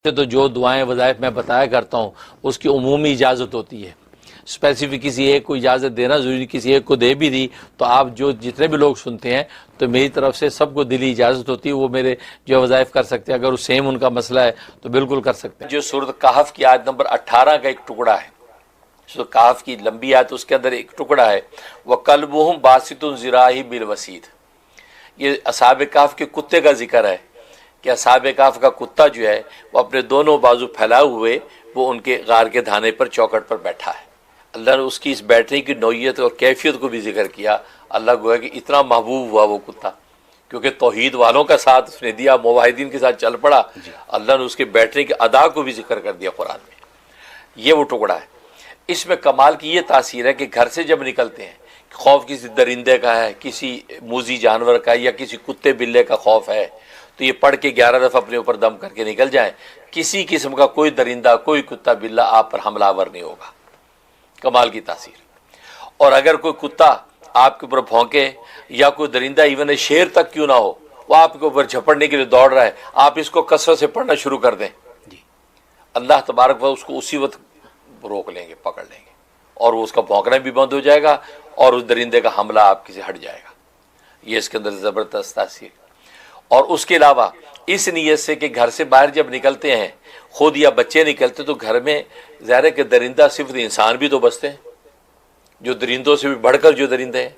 تو جو دعائیں وظائف میں بتایا کرتا ہوں اس کی عمومی اجازت ہوتی ہے، اسپیسیفک کسی ایک کو اجازت دینا ضروری، کسی ایک کو دے بھی دی تو آپ جتنے بھی لوگ سنتے ہیں تو میری طرف سے سب کو دلی اجازت ہوتی ہے، وہ میرے جو وظائف کر سکتے ہیں، اگر وہ سیم ان کا مسئلہ ہے تو بالکل کر سکتے ہیں۔ جو سورۃ کہف کی آیت نمبر 18 کا ایک ٹکڑا ہے، سورۃ کہف کی لمبی آیت، اس کے اندر ایک ٹکڑا ہے وَقَلْبُهُمْ بَاسِطٌ ذِرَاعِهِ بِالْوَسِيدِ، یہ اصحاب کہف کے کتے کا ذکر ہے کہ اصحاب کہف کا کتا جو ہے وہ اپنے دونوں بازو پھیلائے ہوئے وہ ان کے غار کے دھانے پر چوکٹ پر بیٹھا ہے۔ اللہ نے اس کی اس بیٹھنے کی نوعیت اور کیفیت کو بھی ذکر کیا۔ اللہ گویا کہ اتنا محبوب ہوا وہ کتا، کیونکہ توحید والوں کا ساتھ اس نے دیا، موحدین کے ساتھ چل پڑا، اللہ نے اس کے بیٹھنے کے ادا کو بھی ذکر کر دیا قرآن میں۔ یہ وہ ٹکڑا ہے۔ اس میں کمال کی یہ تاثیر ہے کہ گھر سے جب نکلتے ہیں، خوف کسی درندے کا ہے، کسی موذی جانور کا یا کسی کتے بلے کا خوف ہے، تو یہ پڑھ کے 11 دفعہ اپنے اوپر دم کر کے نکل جائیں، کسی قسم کا کوئی درندہ، کوئی کتا بلہ آپ پر حملہ آور نہیں ہوگا۔ کمال کی تاثیر۔ اور اگر کوئی کتا آپ کے اوپر بھونکے یا کوئی درندہ ایون شیر تک کیوں نہ ہو، وہ آپ کے اوپر جھپڑنے کے لیے دوڑ رہا ہے، آپ اس کو کثرت سے پڑھنا شروع کر دیں، اللہ تبارک و اس کو اسی وقت روک لیں گے، پکڑ لیں گے، اور وہ اس کا بھونکنا بھی بند ہو جائے گا اور اس درندے کا حملہ آپ کی سے ہٹ جائے گا۔ یہ اس کے اندر زبردست تاثیر۔ اور اس کے علاوہ اس نیت سے کہ گھر سے باہر جب نکلتے ہیں، خود یا بچے نکلتے تو گھر میں ظاہر ہے کہ درندہ صرف انسان بھی تو بستے ہیں، جو درندوں سے بھی بڑھ کر جو درندے ہیں،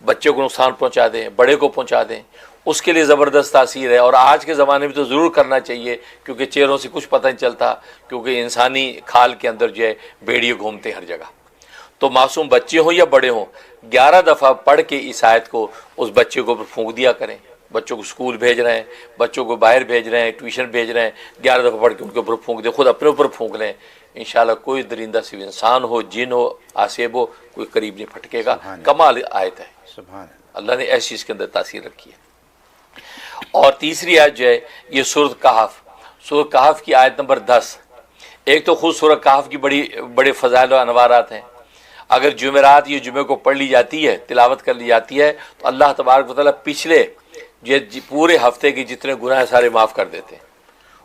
بچے کو نقصان پہنچا دیں، بڑے کو پہنچا دیں، اس کے لیے زبردست تاثیر ہے۔ اور آج کے زمانے میں تو ضرور کرنا چاہیے، کیونکہ چہروں سے کچھ پتہ نہیں چلتا، کیونکہ انسانی کھال کے اندر جو ہے بھیڑیے گھومتے ہر جگہ۔ تو معصوم بچے ہوں یا بڑے ہوں، 11 دفعہ پڑھ کے اس آیت کو اس بچے کو پھونک دیا کریں۔ بچوں کو اسکول بھیج رہے ہیں، بچوں کو باہر بھیج رہے ہیں، ٹیوشن بھیج رہے ہیں، 11 دفعہ پڑھ کے ان کے اوپر پھونک دیں، خود اپنے اوپر پھونک لیں، انشاءاللہ کوئی درندہ صرف انسان ہو، جن ہو، آسیب ہو، کوئی قریب نہیں پھٹکے گا۔ کمال آیت ہے، اللہ نے ایسی اس کے اندر تاثیر رکھی ہے۔ اور تیسری آیت جو ہے یہ سورۃ کہف، سورۃ کہف کی آیت نمبر 10۔ ایک تو خود سورۃ کہف کی بڑے فضائل و انوارات ہیں۔ اگر جمعرات یہ جمعے کو پڑھ لی جاتی ہے، تلاوت کر لی جاتی ہے، تو اللہ تبارک و تعالیٰ پچھلے پورے ہفتے کے جتنے گناہ سارے معاف کر دیتے ہیں،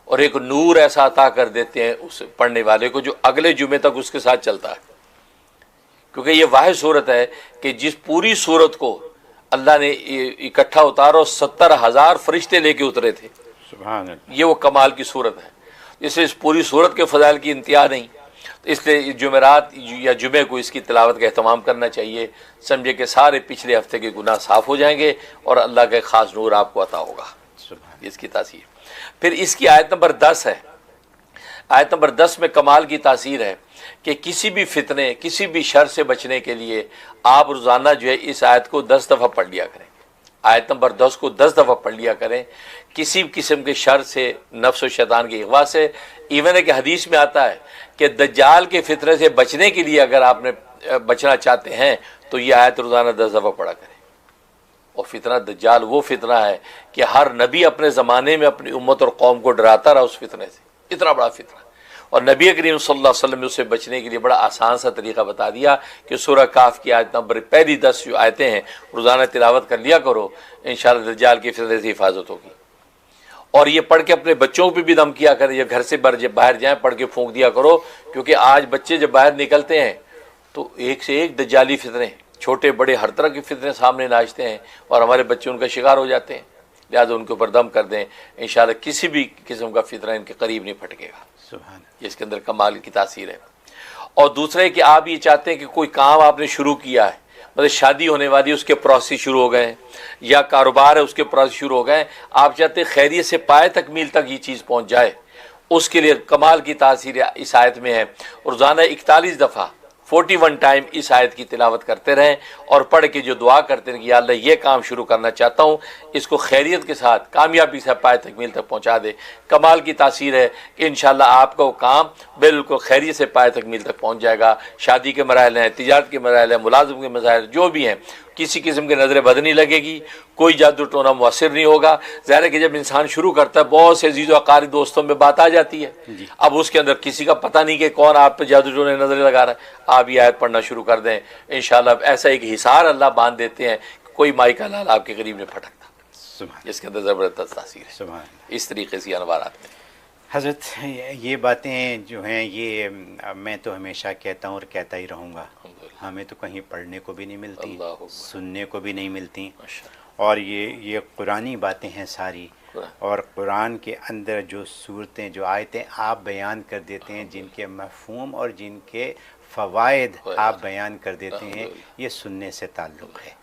اور ایک نور ایسا عطا کر دیتے ہیں اس پڑھنے والے کو جو اگلے جمعے تک اس کے ساتھ چلتا ہے۔ کیونکہ یہ واحد صورت ہے کہ جس پوری صورت کو اللہ نے اکٹھا اتارا اور 70,000 فرشتے لے کے اترے تھے، سبحان اللہ، یہ وہ کمال کی صورت ہے۔ اس لیے اس پوری صورت کے فضائل کی انتہا نہیں، اس لیے جمعرات یا جمعے کو اس کی تلاوت کا اہتمام کرنا چاہیے، سمجھے کہ سارے پچھلے ہفتے کے گناہ صاف ہو جائیں گے اور اللہ کا خاص نور آپ کو عطا ہوگا، اس کی تاثیر۔ پھر اس کی آیت نمبر 10 ہے، آیت نمبر 10 میں کمال کی تاثیر ہے کہ کسی بھی فتنے، کسی بھی شر سے بچنے کے لیے آپ روزانہ جو ہے اس آیت کو 10 دفعہ پڑھ لیا کریں۔ آیت نمبر 10 کو 10 دفعہ پڑھ لیا کریں، کسی قسم کے شر سے، نفس و شیطان کے اغوا سے۔ ایون ہے کہ حدیث میں آتا ہے کہ دجال کے فتنے سے بچنے کے لیے اگر آپ نے بچنا چاہتے ہیں تو یہ آیت روزانہ 10 دفعہ پڑھا کریں۔ اور فتنہ دجال وہ فتنہ ہے کہ ہر نبی اپنے زمانے میں اپنی امت اور قوم کو ڈراتا رہا اس فتنے سے، اتنا بڑا فتنہ۔ اور نبی کریم صلی اللہ علیہ وسلم نے اس سے بچنے کے لیے بڑا آسان سا طریقہ بتا دیا کہ سورہ کہف کی آیت نمبر پہلی 10 جو آیتیں ہیں روزانہ تلاوت کر لیا کرو، انشاءاللہ دجال کی فتنے سے حفاظت ہوگی۔ اور یہ پڑھ کے اپنے بچوں پہ بھی دم کیا کریں، یا گھر سے باہر جائیں پڑھ کے پھونک دیا کرو، کیونکہ آج بچے جب باہر نکلتے ہیں تو ایک سے ایک دجالی فتنے، چھوٹے بڑے ہر طرح کے فتنے سامنے ناچتے ہیں، اور ہمارے بچے ان کا شکار ہو جاتے ہیں۔ لہٰذا ان کے اوپر دم کر دیں، انشاءاللہ کسی بھی قسم کا فتنہ ان کے قریب نہیں پھٹکے گا۔ یہ اس کے اندر کمال کی تاثیر ہے۔ اور دوسرے کہ آپ یہ چاہتے ہیں کہ کوئی کام آپ نے شروع کیا ہے، مطلب شادی ہونے والی اس کے پروسیس شروع ہو گئے ہیں، یا کاروبار ہے اس کے پروسیس شروع ہو گئے ہیں، آپ چاہتے ہیں خیریت سے پائے تکمیل تک یہ چیز پہنچ جائے، اس کے لیے کمال کی تاثیر اس آیت میں ہے۔ روزانہ 41 دفعہ 41 ٹائم اس آیت کی تلاوت کرتے رہیں، اور پڑھ کے جو دعا کرتے ہیں کہ یا اللہ یہ کام شروع کرنا چاہتا ہوں، اس کو خیریت کے ساتھ کامیابی سے پائے تکمیل تک پہنچا دے۔ کمال کی تاثیر ہے کہ انشاءاللہ آپ کا وہ کام بالکل خیریت سے پائے تکمیل تک پہنچ جائے گا۔ شادی کے مراحل ہیں، تجارت کے مراحل ہیں، ملازم کے مسائل جو بھی ہیں، کسی قسم کی نظر بد نہیں لگے گی، کوئی جادو ٹونا مؤثر نہیں ہوگا۔ ظاہر ہے کہ جب انسان شروع کرتا ہے بہت سے عزیز و اقارب دوستوں میں بات آ جاتی ہے، اب اس کے اندر کسی کا پتہ نہیں کہ کون آپ پہ جادو ٹونے نظر لگا رہا ہے، آپ یہ آیت پڑھنا شروع کر دیں، انشاءاللہ ایسا ایک حصار اللہ باندھ دیتے ہیں کہ کوئی مائی کا لال آپ کے قریب نہیں پھٹکتا۔ اس کے اندر زبردست تاثیر ہے، اس طریقے سے انوارات میں۔ حضرت یہ باتیں جو ہیں یہ میں تو ہمیشہ کہتا ہوں اور کہتا ہی رہوں گا، ہمیں تو کہیں پڑھنے کو بھی نہیں ملتی، سننے کو بھی نہیں ملتی، اور یہ قرآنی باتیں ہیں ساری، اور قرآن کے اندر جو صورتیں جو آیتیں آپ بیان کر دیتے ہیں، جن کے مفہوم اور جن کے فوائد آپ بیان کر دیتے ہیں، یہ سننے سے تعلق ہے۔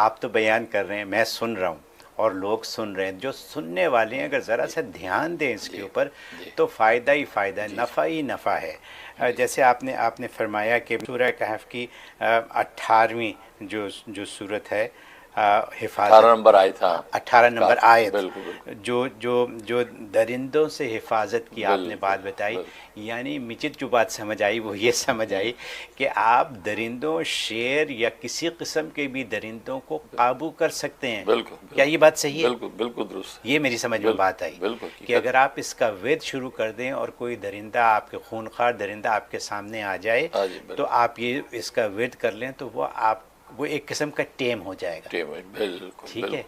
آپ تو بیان کر رہے ہیں، میں سن رہا ہوں اور لوگ سن رہے ہیں، جو سننے والے ہیں اگر ذرا سا دھیان دیں اس کے اوپر تو فائدہ ہی فائدہ ہے، نفع ہی نفع ہے۔ جیسے آپ نے فرمایا کہ سورہ کہف کی 18ویں جو صورت ہے، حفاظت، 18 نمبر آیت، ہاں 18 نمبر آیت، بالکل جو درندوں سے حفاظت کی آپ نے بات بتائی، یعنی مجھے جو بات سمجھ آئی وہ یہ سمجھ آئی کہ آپ درندوں، شیر یا کسی قسم کے بھی درندوں کو قابو کر سکتے ہیں۔ بالکل، کیا یہ بات صحیح ہے؟ بالکل بالکل درست، یہ میری سمجھ میں بات آئی کہ اگر آپ اس کا وید شروع کر دیں اور کوئی درندہ آپ کے خونخوار درندہ آپ کے سامنے آ جائے تو آپ یہ اس کا وید کر لیں تو وہ ایک قسم کا ٹیم ہو جائے گا، ٹھیک ہے؟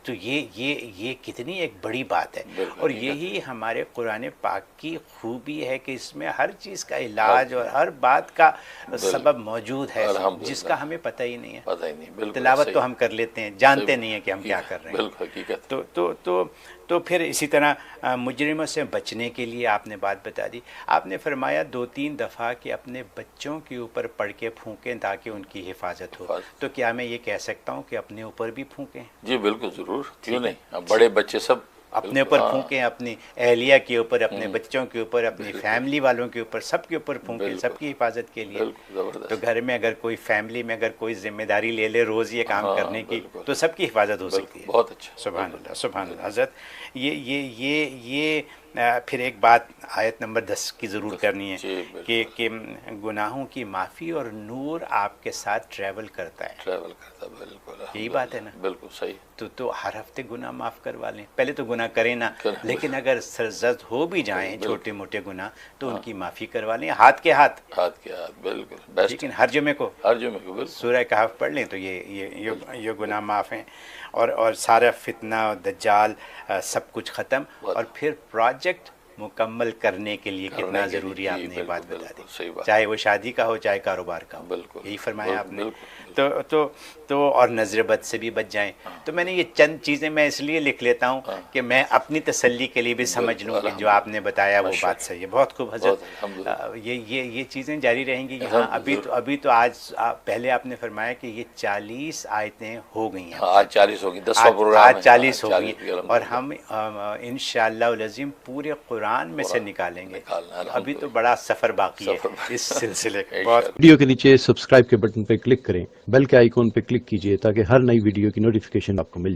تو یہ کتنی ایک بڑی بات ہے، اور یہی ہمارے قرآن پاک کی خوبی ہے کہ اس میں ہر چیز کا علاج اور ہر بات کا سبب موجود ہے، جس کا ہمیں پتہ ہی نہیں ہے۔ تلاوت تو ہم کر لیتے ہیں، جانتے نہیں ہیں کہ ہم کیا کر رہے ہیں۔ تو پھر اسی طرح مجرموں سے بچنے کے لیے آپ نے بات بتا دی، آپ نے فرمایا 2-3 دفعہ کہ اپنے بچوں کے اوپر پڑھ کے پھونکیں تاکہ ان کی حفاظت ہو، تو کیا میں یہ کہہ سکتا ہوں کہ اپنے اوپر بھی پھونکیں؟ جی بالکل ضرور، کیوں نہیں، بڑے بچے سب اپنے اوپر پھونکیں، اپنی اہلیہ کے اوپر، اپنے بچوں کے اوپر، اپنی فیملی والوں کے اوپر، سب کے اوپر پھونکیں، سب کی حفاظت کے لیے۔ تو گھر میں اگر کوئی فیملی میں اگر کوئی ذمہ داری لے لے روز یہ کام کرنے کی تو سب کی حفاظت ہو سکتی ہے۔ بہت اچھا، سبحان اللہ، سبحان اللہ۔ حضرت یہ پھر ایک بات آیت نمبر 10 کی ضرور کرنی ہے کہ گناہوں کی معافی اور نور آپ کے ساتھ ٹریول کرتا ہے، بالکل یہی بات ہے نا؟ بالکل صحیح۔ تو ہر ہفتے گناہ معاف کروا لیں، پہلے تو گناہ کریں نا، لیکن اگر سرزد ہو بھی جائیں چھوٹے موٹے گناہ تو ان کی معافی کروا لیں، ہاتھ کے ہاتھ، بالکل، لیکن ہر جمعے کو سورہ کہف پڑھ لیں تو یہ گناہ معاف ہیں، اور سارا فتنہ دجال سب کچھ ختم، اور پھر پروجیکٹ مکمل کرنے کے لیے کتنا ضروری آپ نے یہ بات بتا دی، چاہے وہ شادی کا ہو چاہے کاروبار کا ہو، یہی فرمایا آپ نے۔ تو اور نظر بد سے بھی بچ جائیں۔ تو میں نے یہ چند چیزیں میں اس لیے لکھ لیتا ہوں کہ میں اپنی تسلی کے لیے بھی سمجھ لوں کہ جو آپ نے بتایا وہ بات صحیح ہے۔ بہت خوب حضرت، یہ چیزیں جاری رہیں گی یہاں۔ ابھی تو آج پہلے آپ نے فرمایا کہ یہ 40 آیتیں ہو گئی ہیں، آج 40 ہوگی، 10واں پروگرام ہے، آج 40 ہو گئی، اور ہم انشاءاللہ العظیم پورے قرآن میں سے نکالیں گے۔ ابھی تو بڑا سفر باقی ہے اس سلسلے کا۔ ویڈیو کے نیچے سبسکرائب کے بٹن پہ کلک کریں، بیل کے آئیکن پہ کلک کیجئے تاکہ ہر نئی ویڈیو کی نوٹیفیکیشن آپ کو مل جائے۔